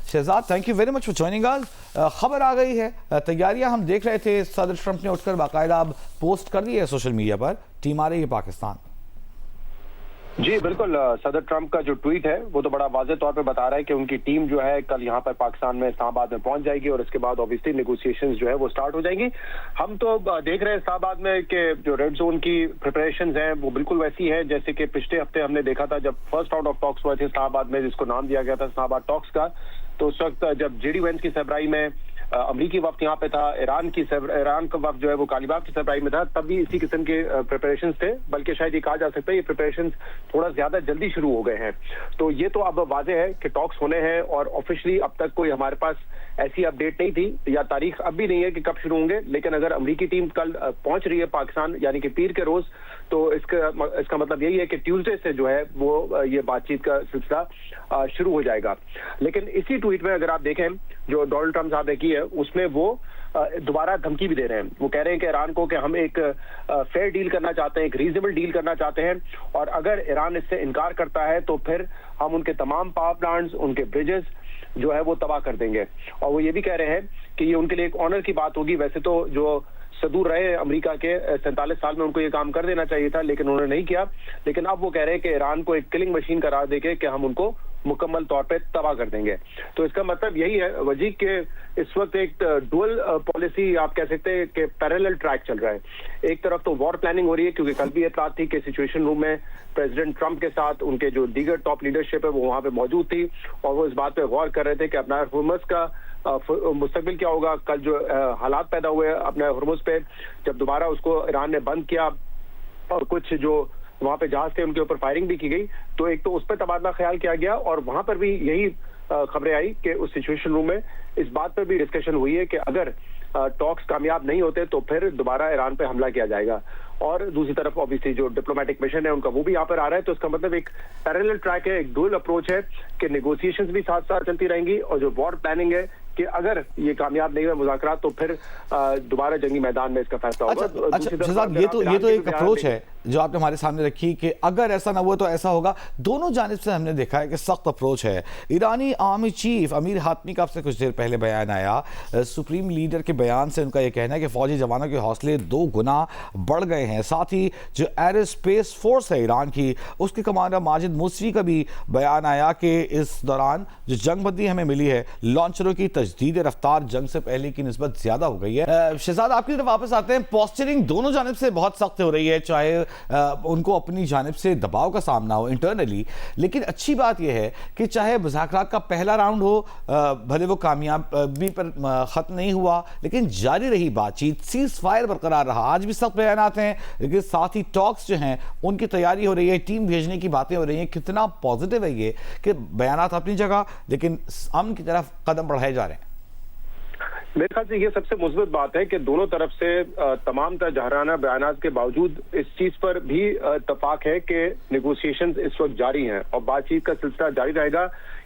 Shahzad, thank you very much for joining us. खबर आ गई है, तैयारियां हम देख रहे थे, सदर ट्रंप ने उठकर बाकायदा अब पोस्ट कर दी है सोशल मीडिया पर, टीम आ रही है पाकिस्तान। जी बिल्कुल, सदर ट्रंप का जो ट्वीट है वो तो बड़ा वाज़ेह तौर पे बता रहा है कि उनकी टीम जो है कल यहाँ पर पाकिस्तान में इस्लामाबाद में पहुंच जाएगी और इसके बाद ऑब्वियसली नेगोशिएशंस जो है वो स्टार्ट हो जाएंगी। हम तो देख रहे हैं इस्लामाबाद में कि जो रेड जोन की प्रिपरेशंस हैं वो बिल्कुल वैसी है जैसे कि पिछले हफ्ते हमने देखा था जब फर्स्ट राउंड ऑफ टॉक्स हुए थे इस्लामाबाद में, जिसको नाम दिया गया था इस्लामाबाद टॉक्स का। तो उस वक्त जब जेडी वेंस की सरबराही में अमरीकी वक्त यहाँ पे था, ईरान का वक्त जो है वो कालीबाग की सरबराही में था, तब भी इसी किस्म के प्रिपरेशंस थे, बल्कि शायद ये कहा जा सकता है ये प्रिपरेशंस थोड़ा ज्यादा जल्दी शुरू हो गए हैं। तो ये तो अब वाज़ेह है कि टॉक्स होने हैं और ऑफिशियली अब तक कोई हमारे पास ऐसी अपडेट नहीं थी या तारीख अब भी नहीं है कि कब शुरू होंगे। लेकिन अगर अमरीकी टीम कल पहुंच रही है पाकिस्तान यानी कि पीर के रोज, तो इसका मतलब यही है कि ट्यूसडे से जो है वो ये बातचीत का सिलसिला शुरू हो जाएगा। लेकिन इसी ट्वीट में अगर आप देखें जो डोनाल्ड ट्रंप साहब ने की है उसमें वो दोबारा धमकी भी दे रहे हैं। वो कह रहे हैं कि ईरान को कि हम एक फेयर डील करना चाहते हैं, एक रीजनेबल डील करना चाहते हैं, और अगर ईरान इससे इनकार करता है तो फिर हम उनके तमाम पावर प्लांट्स, उनके ब्रिजेस जो है वो तबाह कर देंगे। और वो ये भी कह रहे हैं कि ये उनके लिए एक ऑनर की बात होगी। वैसे तो जो सदूर रहे अमेरिका के 47 साल में उनको ये काम कर देना चाहिए था, लेकिन उन्होंने नहीं किया। लेकिन अब वो कह रहे हैं कि ईरान को एक किलिंग मशीन करार देके कि हम उनको मुकम्मल तौर पे तबाह कर देंगे। तो इसका मतलब यही है वजी के इस वक्त एक डुअल पॉलिसी आप कह सकते हैं कि पैरेलल ट्रैक चल रहा है। एक तरफ तो वॉर प्लानिंग हो रही है, क्योंकि कल भी इत्तला थी कि सिचुएशन रूम में प्रेसिडेंट ट्रंप के साथ उनके जो दीगर टॉप लीडरशिप है वो वहां पे मौजूद थी और वो इस बात पे गौर कर रहे थे कि अपना हुर्मुज़ का मुस्तकबिल क्या होगा। कल जो हालात पैदा हुए अपने हुर्मुज़ पे, जब दोबारा उसको ईरान ने बंद किया और कुछ जो वहां पे जहाज थे उनके ऊपर फायरिंग भी की गई, तो एक तो उस पर तबादला ख्याल किया गया और वहां पर भी यही खबरें आई कि उस सिचुएशन रूम में इस बात पर भी डिस्कशन हुई है कि अगर टॉक्स कामयाब नहीं होते तो फिर दोबारा ईरान पे हमला किया जाएगा। और दूसरी तरफ ऑब्वियसली जो डिप्लोमेटिक मिशन है उनका वो भी यहाँ पर आ रहा है। तो इसका मतलब एक पैरेलल ट्रैक है, एक डुअल अप्रोच है कि नेगोशिएशंस भी साथ साथ चलती रहेंगी और जो वॉर प्लानिंग है कि अगर ये कामयाब नहीं हुए मुज़ाकरात तो फिर दोबारा जंगी मैदान में इसका फैसला होगा। अच्छा, ये तो एक अप्रोच है जो आपने हमारे सामने रखी कि अगर ऐसा ना हुआ तो ऐसा होगा। दोनों जानिब से हमने देखा है कि सख्त अप्रोच है। ईरानी आर्मी चीफ अमीर हातमी का आपसे कुछ देर पहले बयान आया, सुप्रीम लीडर के बयान से उनका यह कहना है कि फौजी जवानों के हौसले 2 गुना बढ़ गए हैं। साथ ही जो एयर स्पेस फोर्स है ईरान की, उसके कमांडर माजिद मुसवी का भी बयान आया कि इस दौरान जो जंगबंदी हमें मिली है, लॉन्चरों की तजदीद रफ्तार जंग से पहले की निस्बत ज्यादा हो गई है। शहजाद, आपकी तरफ वापस आते हैं। पोस्चरिंग दोनों जानिब से बहुत सख्त हो रही है, चाहे उनको अपनी जानिब से दबाव का सामना हो इंटरनली, लेकिन अच्छी बात यह है कि चाहे मुज़ाकरात का पहला राउंड हो, भले वो कामयाबी पर ख़त्म नहीं हुआ, लेकिन जारी रही बातचीत, सीज फायर बरकरार रहा। आज भी सख्त बयान आते हैं, लेकिन साथ ही टॉक्स जो हैं उनकी तैयारी हो रही है, टीम भेजने की बातें हो रही हैं। कितना पॉजिटिव है ये कि बयान अपनी जगह लेकिन अमन की तरफ कदम बढ़ाए जा रहे हैं। मेरे ख्याल से ये सबसे मुस्बत बात है कि दोनों तरफ से तमाम जहराना बयानात के बावजूद इस चीज पर भी इत्तफाक है कि नेगोशिएशंस इस वक्त जारी हैं और बातचीत का सिलसिला जारी रहेगा।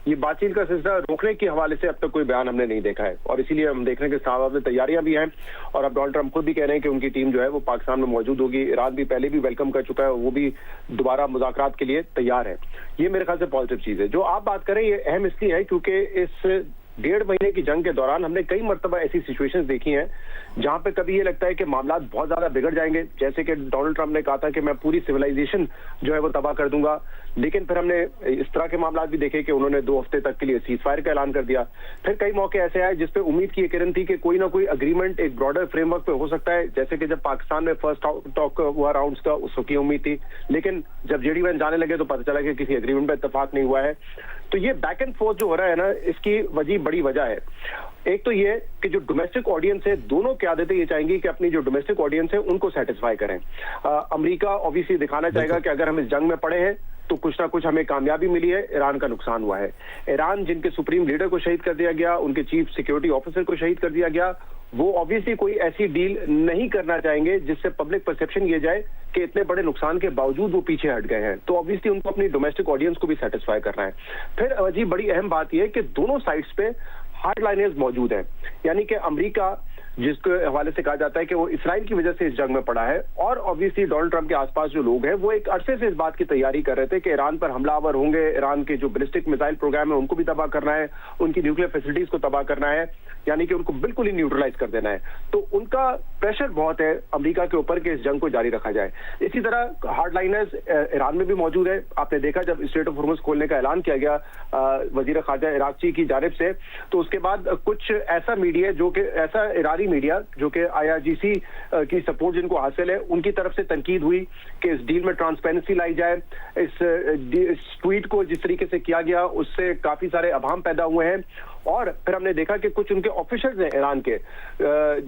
ये बातचीत का सिलसिला रोकने के हवाले से अब तक कोई बयान हमने नहीं देखा है और इसीलिए हम देख रहे हैं कि इस्लामाबाद में तैयारियां भी हैं और अब डोनाल्ड ट्रंप खुद भी कह रहे हैं कि उनकी टीम जो है वो पाकिस्तान में मौजूद होगी। ईरान भी पहले भी वेलकम कर चुका है, वो भी दोबारा मुज़ाकरात के लिए तैयार है। ये मेरे ख्याल से पॉजिटिव चीज है। जो आप बात करें ये अहम इसलिए है क्योंकि इस 1.5 महीने की जंग के दौरान हमने कई मरतबा ऐसी सिचुएशंस देखी हैं जहां पे कभी ये लगता है कि मामला बहुत ज्यादा बिगड़ जाएंगे, जैसे कि डोनाल्ड ट्रंप ने कहा था कि मैं पूरी सिविलाइजेशन जो है वो तबाह कर दूंगा। लेकिन फिर हमने इस तरह के मामला भी देखे कि उन्होंने 2 हफ्ते तक के लिए सीज फायर का ऐलान कर दिया। फिर कई मौके ऐसे आए जिसपे उम्मीद की किरण थी कि कोई ना कोई अग्रीमेंट एक ब्रॉडर फ्रेमवर्क पे हो सकता है, जैसे कि जब पाकिस्तान में फर्स्ट टॉक हुआ राउंड्स का, उसकी उम्मीद थी। लेकिन जब जेडी वैन जाने लगे तो पता चला कि किसी एग्रीमेंट पर इत्तेफाक नहीं हुआ है। तो ये बैक एंड फोर्थ जो हो रहा है ना, इसकी बड़ी वजह है। एक तो ये कि जो डोमेस्टिक ऑडियंस है, दोनों क़यादतें ये चाहेंगी कि अपनी जो डोमेस्टिक ऑडियंस है उनको सेटिस्फाई करें। अमेरिका ऑब्वियसली दिखाना चाहेगा कि अगर हम इस जंग में पड़े हैं तो कुछ ना कुछ हमें कामयाबी मिली है, ईरान का नुकसान हुआ है। ईरान जिनके सुप्रीम लीडर को शहीद कर दिया गया, उनके चीफ सिक्योरिटी ऑफिसर को शहीद कर दिया गया, वो ऑब्वियसली कोई ऐसी डील नहीं करना चाहेंगे जिससे पब्लिक परसेप्शन ये जाए कि इतने बड़े नुकसान के बावजूद वो पीछे हट गए हैं। तो ऑब्वियसली उनको अपनी डोमेस्टिक ऑडियंस को भी सेटिस्फाई करना है। फिर जी बड़ी अहम बात यह है कि दोनों साइड्स पे हार्डलाइनर्स मौजूद हैं, यानी कि अमेरिका जिसके हवाले से कहा जाता है कि वो इसराइल की वजह से इस जंग में पड़ा है। और ऑब्वियसली डोनाल्ड ट्रंप के आसपास जो लोग हैं वो एक अरसे से इस बात की तैयारी कर रहे थे कि ईरान पर हमलावर होंगे, ईरान के जो बैलिस्टिक मिसाइल प्रोग्राम है उनको भी तबाह करना है, उनकी न्यूक्लियर फैसिलिटीज को तबाह करना है, यानी कि उनको बिल्कुल ही न्यूट्रलाइज कर देना है। तो उनका प्रेशर बहुत है अमेरिका के ऊपर कि इस जंग को जारी रखा जाए। इसी तरह हार्डलाइनर्स ईरान में भी मौजूद है। आपने देखा जब स्ट्रेट ऑफ हॉर्मुज खोलने का ऐलान किया गया वजीर खारजा इराक़ची की जानिब से, तो उसके बाद कुछ ऐसा मीडिया जो कि ऐसा ईरानी मीडिया जो कि IRGC की सपोर्ट जिनको हासिल है उनकी तरफ से तनकीद हुई कि इस डील में ट्रांसपेरेंसी लाई जाए। इस ट्वीट को जिस तरीके से किया गया उससे काफी सारे अभाम पैदा हुए हैं। और फिर हमने देखा कि कुछ उनके ऑफिसर्स हैं ईरान के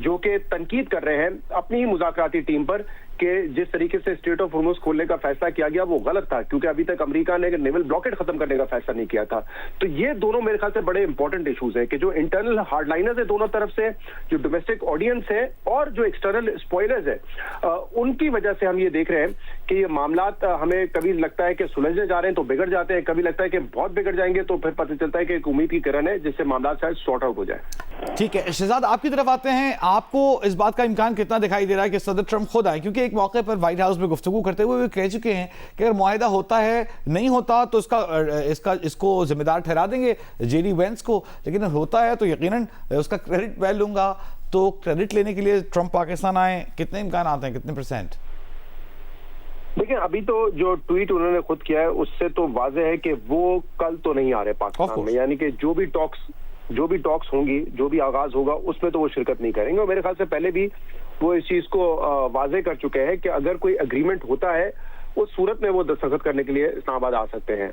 जो कि तनकीद कर रहे हैं अपनी ही मुज़ाकराती टीम पर कि जिस तरीके से स्ट्रेट ऑफ हॉर्मुज खोलने का फैसला किया गया वो गलत था, क्योंकि अभी तक अमेरिका ने नेवल ब्लॉकेट खत्म करने का फैसला नहीं किया था। तो ये दोनों मेरे ख्याल से बड़े इंपॉर्टेंट इश्यूज हैं कि जो इंटरनल हार्डलाइनर्स है दोनों तरफ से, जो डोमेस्टिक ऑडियंस है और जो एक्सटर्नल स्पॉयलर्स है, उनकी वजह से हम ये देख रहे हैं कि ये मामलात हमें कभी लगता है कि सुलझने जा रहे हैं तो बिगड़ जाते हैं, कभी लगता है कि बहुत बिगड़ जाएंगे तो फिर पता चलता है कि एक उम्मीद की किरण है जिससे मामला शायद सॉर्ट आउट हो जाए। ठीक है, शहजाद आपकी तरफ आते हैं। आपको इस बात का इम्कान कितना दिखाई दे रहा है कि सदर ट्रंप खुद आए? क्योंकि एक मौके पर व्हाइट हाउस में गुफ्तगू करते हुए वे कह चुके हैं कि अगर मुआहिदा होता है, नहीं होता तो इसको जिम्मेदार ठहरा देंगे जेडी वेंस को, लेकिन होता है तो यकीनन उसका क्रेडिट मैं लूंगा। तो क्रेडिट लेने के लिए ट्रंप पाकिस्तान आए, कितने इम्कान आते हैं, कितने %? देखिए अभी तो जो ट्वीट उन्होंने खुद किया है उससे तो वाज़ेह है कि वो कल तो नहीं आ रहे पाकिस्तान में, यानी कि जो भी टॉक्स होंगी, जो भी आगाज होगा उसमें तो वो शिरकत नहीं करेंगे। और मेरे ख्याल से पहले भी वो इस चीज को वाज़ेह कर चुके हैं कि अगर कोई एग्रीमेंट होता है उस सूरत में वो दस्तखत करने के लिए इस्लामाबाद आ सकते हैं।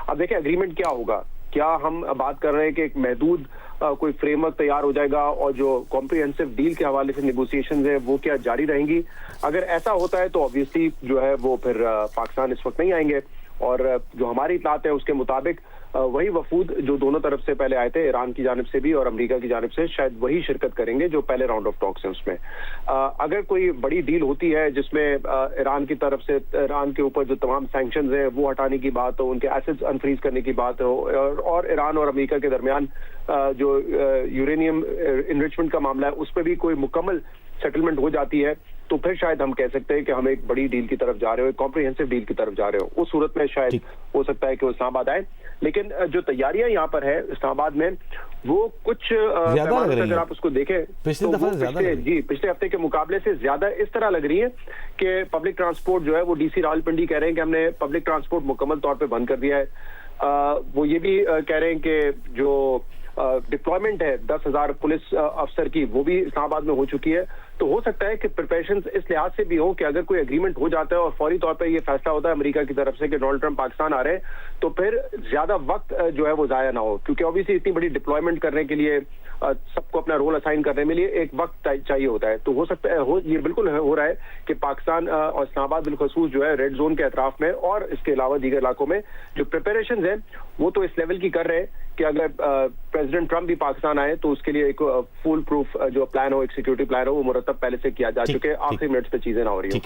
अब देखिए एग्रीमेंट क्या होगा, क्या हम बात कर रहे हैं कि एक महदूद कोई फ्रेमवर्क तैयार हो जाएगा और जो कॉम्प्रिहेंसिव डील के हवाले से नेगोशिएशंस है वो क्या जारी रहेंगी? अगर ऐसा होता है तो ऑब्वियसली जो है वो फिर पाकिस्तान इस वक्त नहीं आएंगे। और जो हमारी इत्तलात है उसके मुताबिक वही वफूद जो दोनों तरफ से पहले आए थे, ईरान की जानिब से भी और अमेरिका की जानिब से, शायद वही शिरकत करेंगे जो पहले राउंड ऑफ टॉक्स है उसमें। अगर कोई बड़ी डील होती है जिसमें ईरान की तरफ से ईरान के ऊपर जो तमाम सैंक्शंस हैं वो हटाने की बात हो, उनके एसेट्स अनफ्रीज करने की बात हो, और ईरान और अमेरिका के दरमियान जो यूरेनियम इनरिचमेंट का मामला है उस पर भी कोई मुकम्मल सेटलमेंट हो जाती है, तो फिर शायद हम कह सकते हैं कि हम एक बड़ी डील की तरफ जा रहे हो, एक कॉम्प्रिहेंसिव डील की तरफ जा रहे हो। उस सूरत में शायद हो सकता है कि वो इस्लामाबाद आए। लेकिन जो तैयारियां यहाँ पर है इस्लामाबाद में वो कुछ अगर आप उसको देखें तो पिछले हफ्ते के मुकाबले से ज्यादा इस तरह लग रही है कि पब्लिक ट्रांसपोर्ट जो है वो DC रावलपिंडी कह रहे हैं कि हमने पब्लिक ट्रांसपोर्ट मुकम्मल तौर पर बंद कर दिया है। वो ये भी कह रहे हैं कि जो डिप्लॉयमेंट है 10,000 पुलिस अफसर की वो भी इस्लामाबाद में हो चुकी है। तो हो सकता है कि प्रिपरेशंस इस लिहाज से भी हो कि अगर कोई एग्रीमेंट हो जाता है और फौरी तौर पर ये फैसला होता है अमेरिका की तरफ से कि डोनाल्ड ट्रंप पाकिस्तान आ रहे हैं, तो फिर ज्यादा वक्त जो है वो जाया ना हो, क्योंकि ऑब्वियसली इतनी बड़ी डिप्लॉयमेंट करने के लिए सबको अपना रोल असाइन करने में लिए एक वक्त चाहिए होता है। तो हो सकता है ये बिल्कुल हो रहा है कि पाकिस्तान और इस्लामाबाद बिलखसूस जो है रेड जोन के अतराफ में और इसके अलावा दीगर इलाकों में जो प्रिपरेशन है वो तो इस लेवल की कर रहे हैं कि अगर प्रेसिडेंट ट्रंप भी पाकिस्तान आए तो उसके लिए एक फुल प्रूफ जो प्लान हो, एक सिक्योरिटी प्लान हो, वो मुरतब पहले से किया जा चुके, आखिरी मिनट्स पे चीजें ना हो रही है।